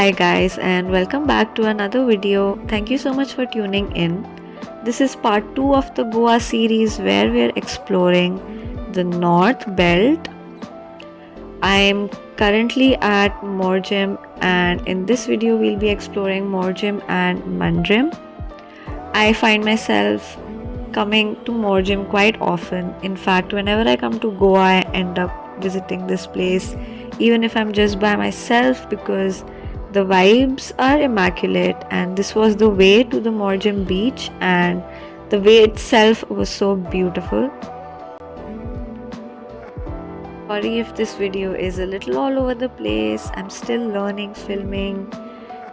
Hi guys, and welcome back to another video. Thank you so much for tuning in. This is part 2 of the Goa series where we are exploring the North Belt. I am currently at Morjim, and in this video we'll be exploring Morjim and Mandrem. I find myself coming to Morjim quite often. In fact, whenever I come to Goa, I end up visiting this place, even if I'm just by myself, because the vibes are immaculate, and this was the way to the Morjim beach, and the way itself was so beautiful. Sorry if this video is a little all over the place. I'm still learning filming,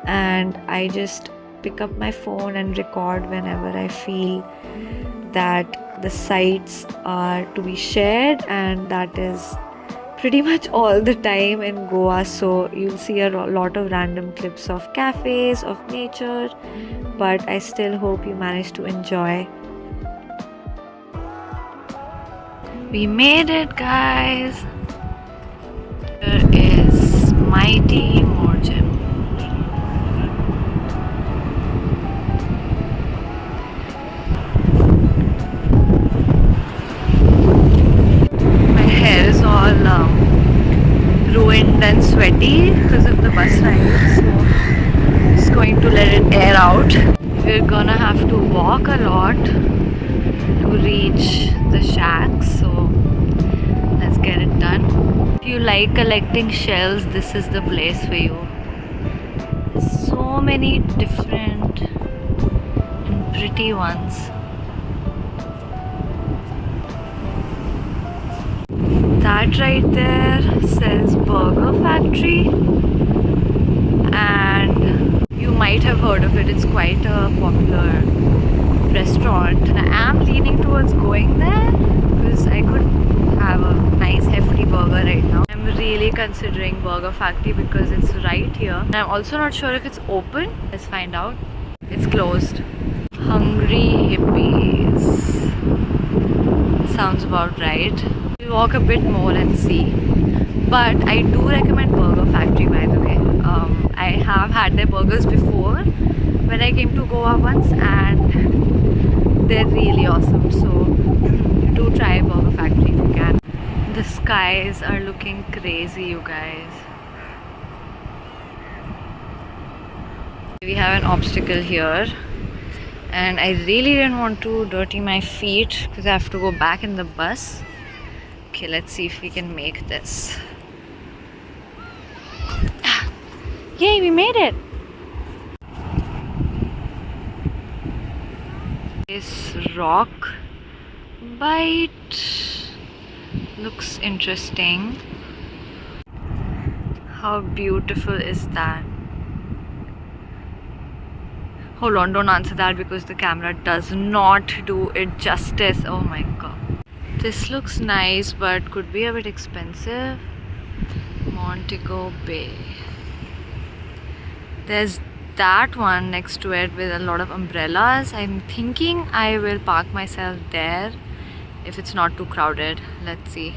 and I just pick up my phone and record whenever I feel that the sights are to be shared, and that is pretty much all the time in Goa. So you'll see a lot of random clips of cafes, of nature, but I still hope you manage to enjoy. We made it, guys. Here is mighty Morjim. My hair is all ruined and sweaty because of the bus ride, so I'm just going to let it air out. We're gonna have to walk a lot to reach the shacks, so let's get it done. If you like collecting shells, this is the place for you. There's so many different and pretty ones. That right there says Burger Factory, and you might have heard of it. It's quite a popular restaurant, and I am leaning towards going there because I could have a nice hefty burger right now. I'm really considering Burger Factory because it's right here, and I'm also not sure if it's open. Let's find out. It's closed. Hungry hippies. Sounds about right. We'll walk a bit more and see. But I do recommend Burger Factory, by the way. I have had their burgers before when I came to Goa once, and they're really awesome. So do try Burger Factory if you can. The skies are looking crazy, you guys. We have an obstacle here, and I really didn't want to dirty my feet because I have to go back in the bus. Okay, let's see if we can make this. Yay, we made it! This rock bite looks interesting. How beautiful is that? Hold on, don't answer that because the camera does not do it justice. Oh my god. This looks nice, but could be a bit expensive. Montego Bay. There's that one next to it with a lot of umbrellas. I'm thinking I will park myself there if it's not too crowded. Let's see.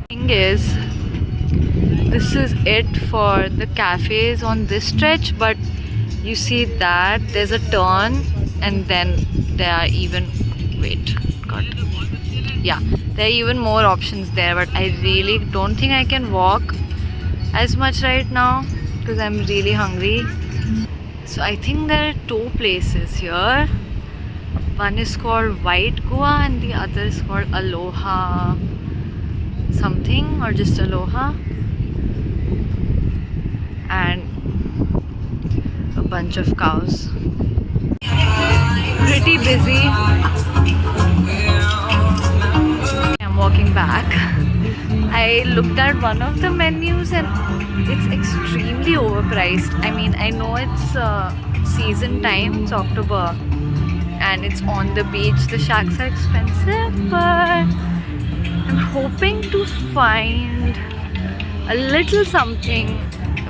Thing is, this is it for the cafes on this stretch, but you see that there's a turn, and then there are even there are even more options there, but I really don't think I can walk as much right now because I'm really hungry. So I think there are two places here. One is called White Goa and the other is called Aloha something, or just Aloha, and a bunch of cows. Pretty busy. I'm walking back. I looked at one of the menus and it's extremely overpriced. I mean, I know it's season time, it's October, and it's on the beach. The shacks are expensive, but I'm hoping to find a little something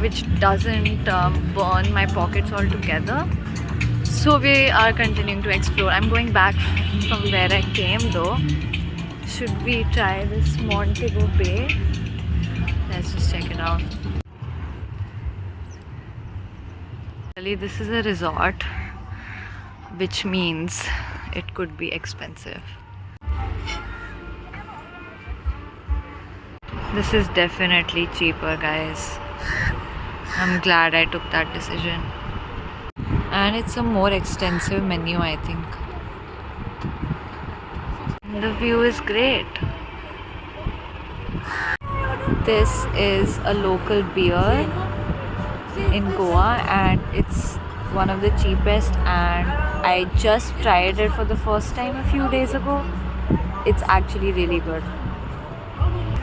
which doesn't burn my pockets altogether. So we are continuing to explore. I'm going back from where I came though. Should we try this Montego Bay? Let's just check it out. This is a resort, which means it could be expensive. This is definitely cheaper, guys. I'm glad I took that decision. And it's a more extensive menu, I think. The view is great. This is a local beer in Goa and it's one of the cheapest, and I just tried it for the first time a few days ago. It's actually really good.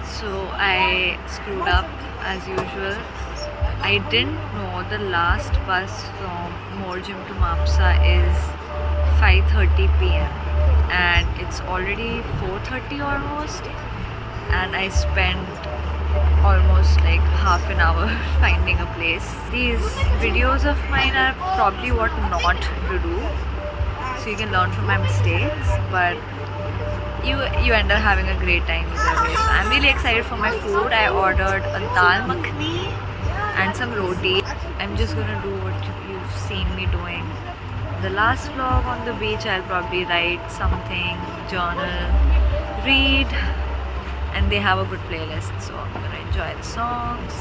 So I screwed up as usual. I didn't know the last bus from Morjim to Mapsa is 5:30 p.m. and it's already 4:30 almost, and I spent almost like half an hour finding a place. These videos of mine are probably what not to do, so you can learn from my mistakes, but you end up having a great time either way. So I'm really excited for my food. I ordered a dal makhani and some roti. I'm just gonna do what you've seen me doing. The last vlog on the beach, I'll probably write something, journal, read, and they have a good playlist, so I'm gonna enjoy the songs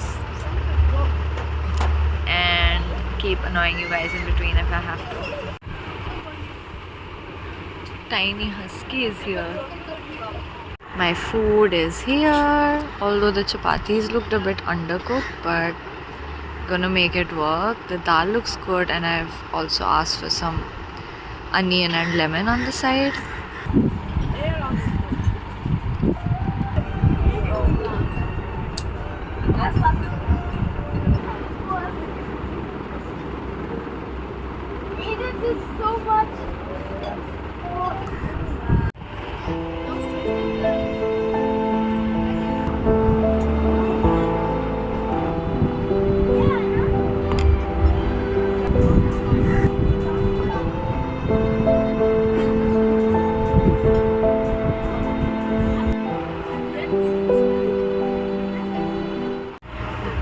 and keep annoying you guys in between if I have to. Tiny husky is here. My food is here, although the chapatis looked a bit undercooked, but gonna make it work. The dal looks good, and I've also asked for some onion and lemon on the side. This is so much.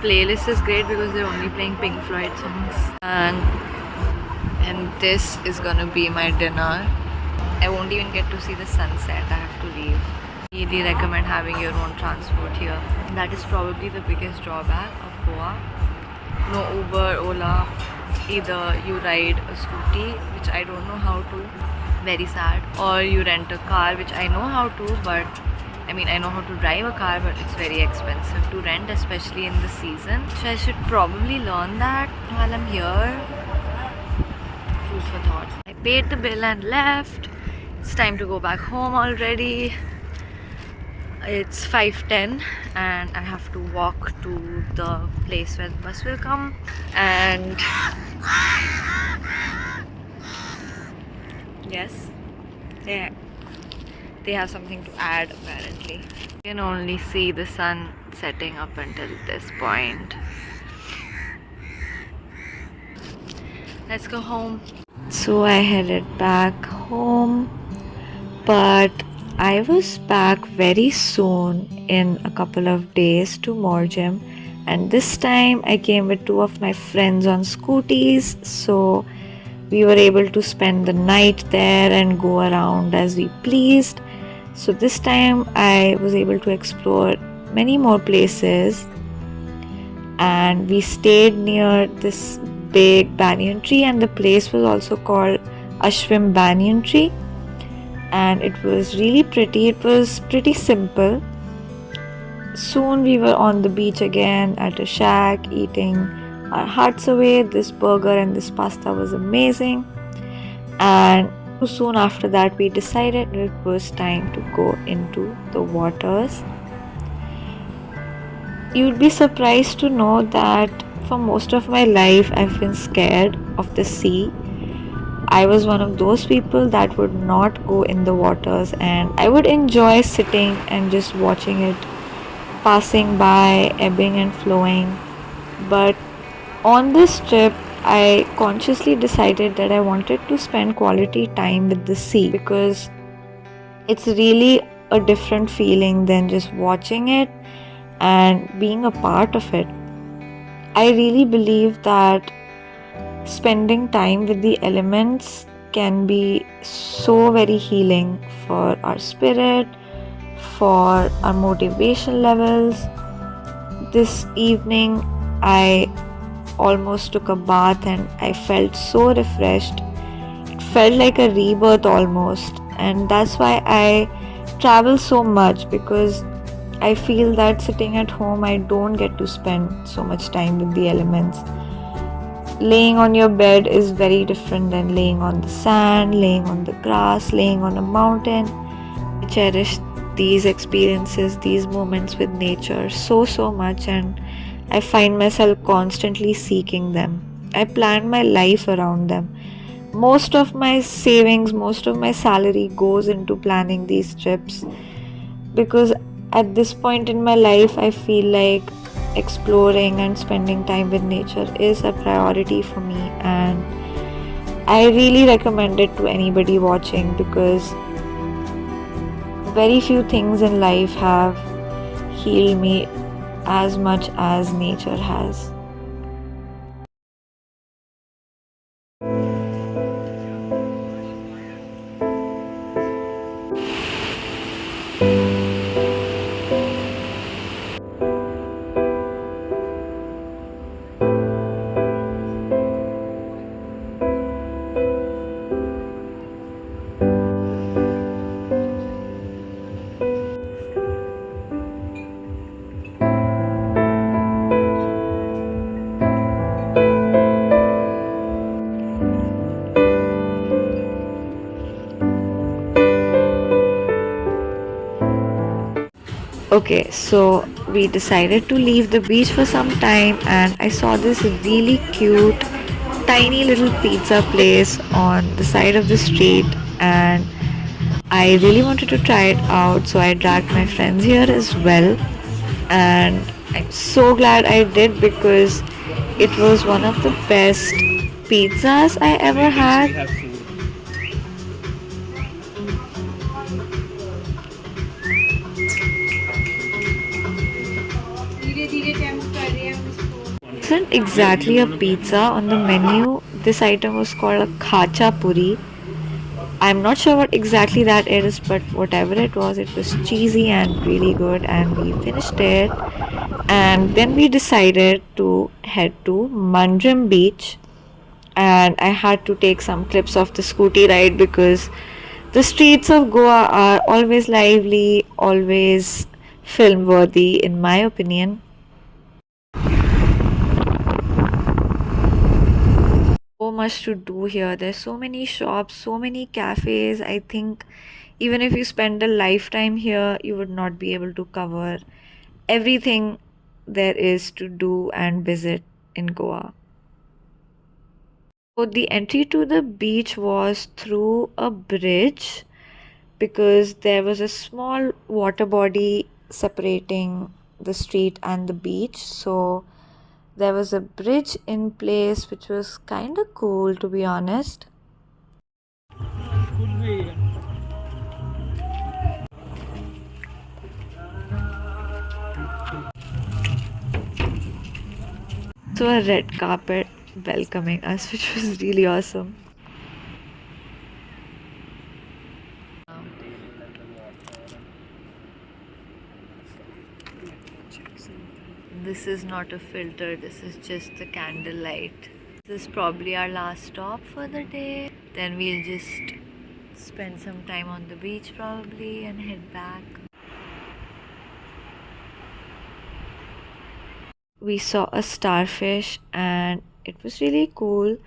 Playlist is great because they're only playing Pink Floyd songs, and this is gonna be my dinner. I won't even get to see the sunset. I have to leave. Really recommend having your own transport here. That is probably the biggest drawback of Goa. No Uber, Ola. Either you ride a scooty, which I don't know how to, very sad, or you rent a car, which I know how to, but I mean, I know how to drive a car, but it's very expensive to rent, especially in the season. So I should probably learn that while I'm here. Food for thought. I paid the bill and left. It's time to go back home already. It's 5:10 and I have to walk to the place where the bus will come. And yes, they have something to add apparently. You can only see the sun setting up until this point. Let's go home. So I headed back home, but I was back very soon in a couple of days to Morjim, and this time I came with two of my friends on scooties, so we were able to spend the night there and go around as we pleased. So this time I was able to explore many more places, and we stayed near this big banyan tree, and the place was also called Ashwim Banyan Tree, and it was really pretty. It was pretty simple. Soon we were on the beach again at a shack eating our hearts away. This burger and this pasta was amazing, and soon after that we decided it was time to go into the waters. You'd be surprised to know that for most of my life I've been scared of the sea. I was one of those people that would not go in the waters, and I would enjoy sitting and just watching it passing by, ebbing and flowing. But on this trip, I consciously decided that I wanted to spend quality time with the sea, because it's really a different feeling than just watching it and being a part of it. I really believe that spending time with the elements can be so very healing for our spirit, for our motivation levels. This evening, I almost took a bath and I felt so refreshed. It felt like a rebirth almost, and that's why I travel so much, because I feel that sitting at home I don't get to spend so much time with the elements. Laying on your bed is very different than laying on the sand, laying on the grass, laying on a mountain. I cherish these experiences, these moments with nature so much, and I find myself constantly seeking them. I plan my life around them. Most of my savings, most of my salary goes into planning these trips, because at this point in my life, I feel like exploring and spending time with nature is a priority for me, and I really recommend it to anybody watching, because very few things in life have healed me as much as nature has. Okay, so we decided to leave the beach for some time, and I saw this really cute, tiny little pizza place on the side of the street, and I really wanted to try it out, so I dragged my friends here as well. And I'm so glad I did, because it was one of the best pizzas I ever had. It isn't exactly a pizza on the menu. This item was called a khacha puri. I'm not sure what exactly that is, but whatever it was cheesy and really good, and we finished it. And then we decided to head to Mandrem beach, and I had to take some clips of the scooty ride, because the streets of Goa are always lively, always film worthy, in my opinion. So much to do here. There's so many shops, so many cafes. I think even if you spend a lifetime here, you would not be able to cover everything there is to do and visit in Goa. So the entry to the beach was through a bridge, because there was a small water body separating the street and the beach. So there was a bridge in place, which was kind of cool, to be honest. So a red carpet welcoming us, which was really awesome. This is not a filter, this is just the candlelight. This is probably our last stop for the day. Then we'll just spend some time on the beach probably and head back. We saw a starfish and it was really cool.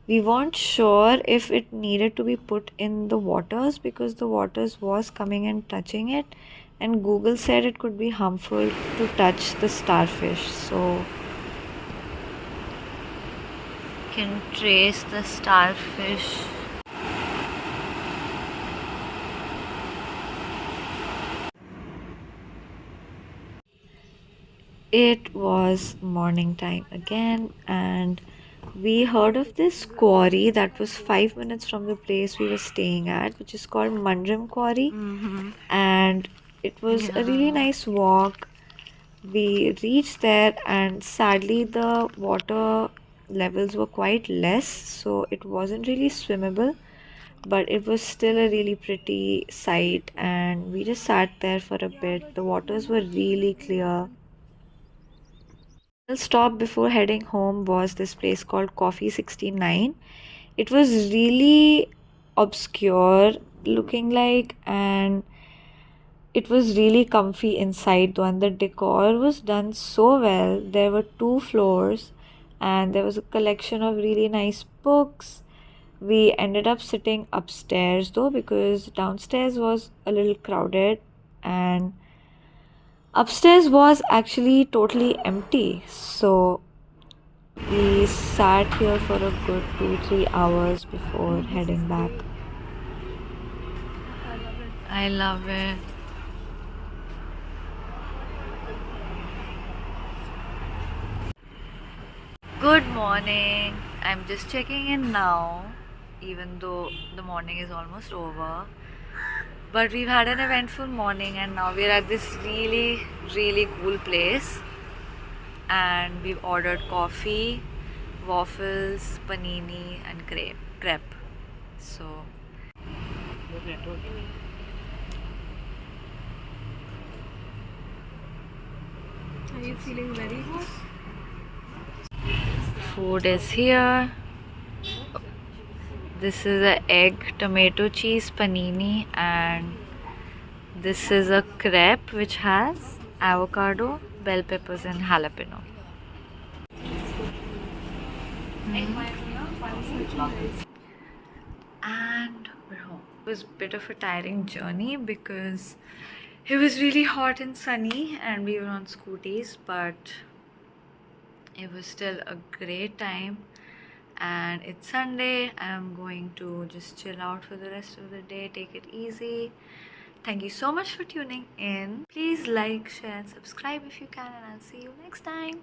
We weren't sure if it needed to be put in the waters, because the waters was coming and touching it, and Google said it could be harmful to touch the starfish. So can trace the starfish. It was morning time again, and we heard of this quarry that was 5 minutes from the place we were staying at, which is called Mandrem Quarry. And it was a really nice walk. We reached there, and sadly, the water levels were quite less, so it wasn't really swimmable, but it was still a really pretty sight, and we just sat there for a bit. The waters were really clear. The stop before heading home was this place called Coffee 69. It was really obscure looking like, and it was really comfy inside though, and the decor was done so well. There were two floors, and there was a collection of really nice books. We ended up sitting upstairs though, because downstairs was a little crowded, and upstairs was actually totally empty. So we sat here for a good 2-3 hours before heading back. I love it. Good morning. I'm just checking in now, even though the morning is almost over. But we've had an eventful morning, and now we're at this really, really cool place. And we've ordered coffee, waffles, panini, and crepe. So, Are you feeling very hot? food is here. This is a egg tomato cheese panini, and this is a crepe which has avocado, bell peppers, and jalapeno. And we're home. It was a bit of a tiring journey because it was really hot and sunny, and we were on scooties, but it was still a great time. And it's Sunday. I'm going to just chill out for the rest of the day, take it easy. Thank you so much for tuning in. Please like, share, and subscribe if you can, and I'll see you next time.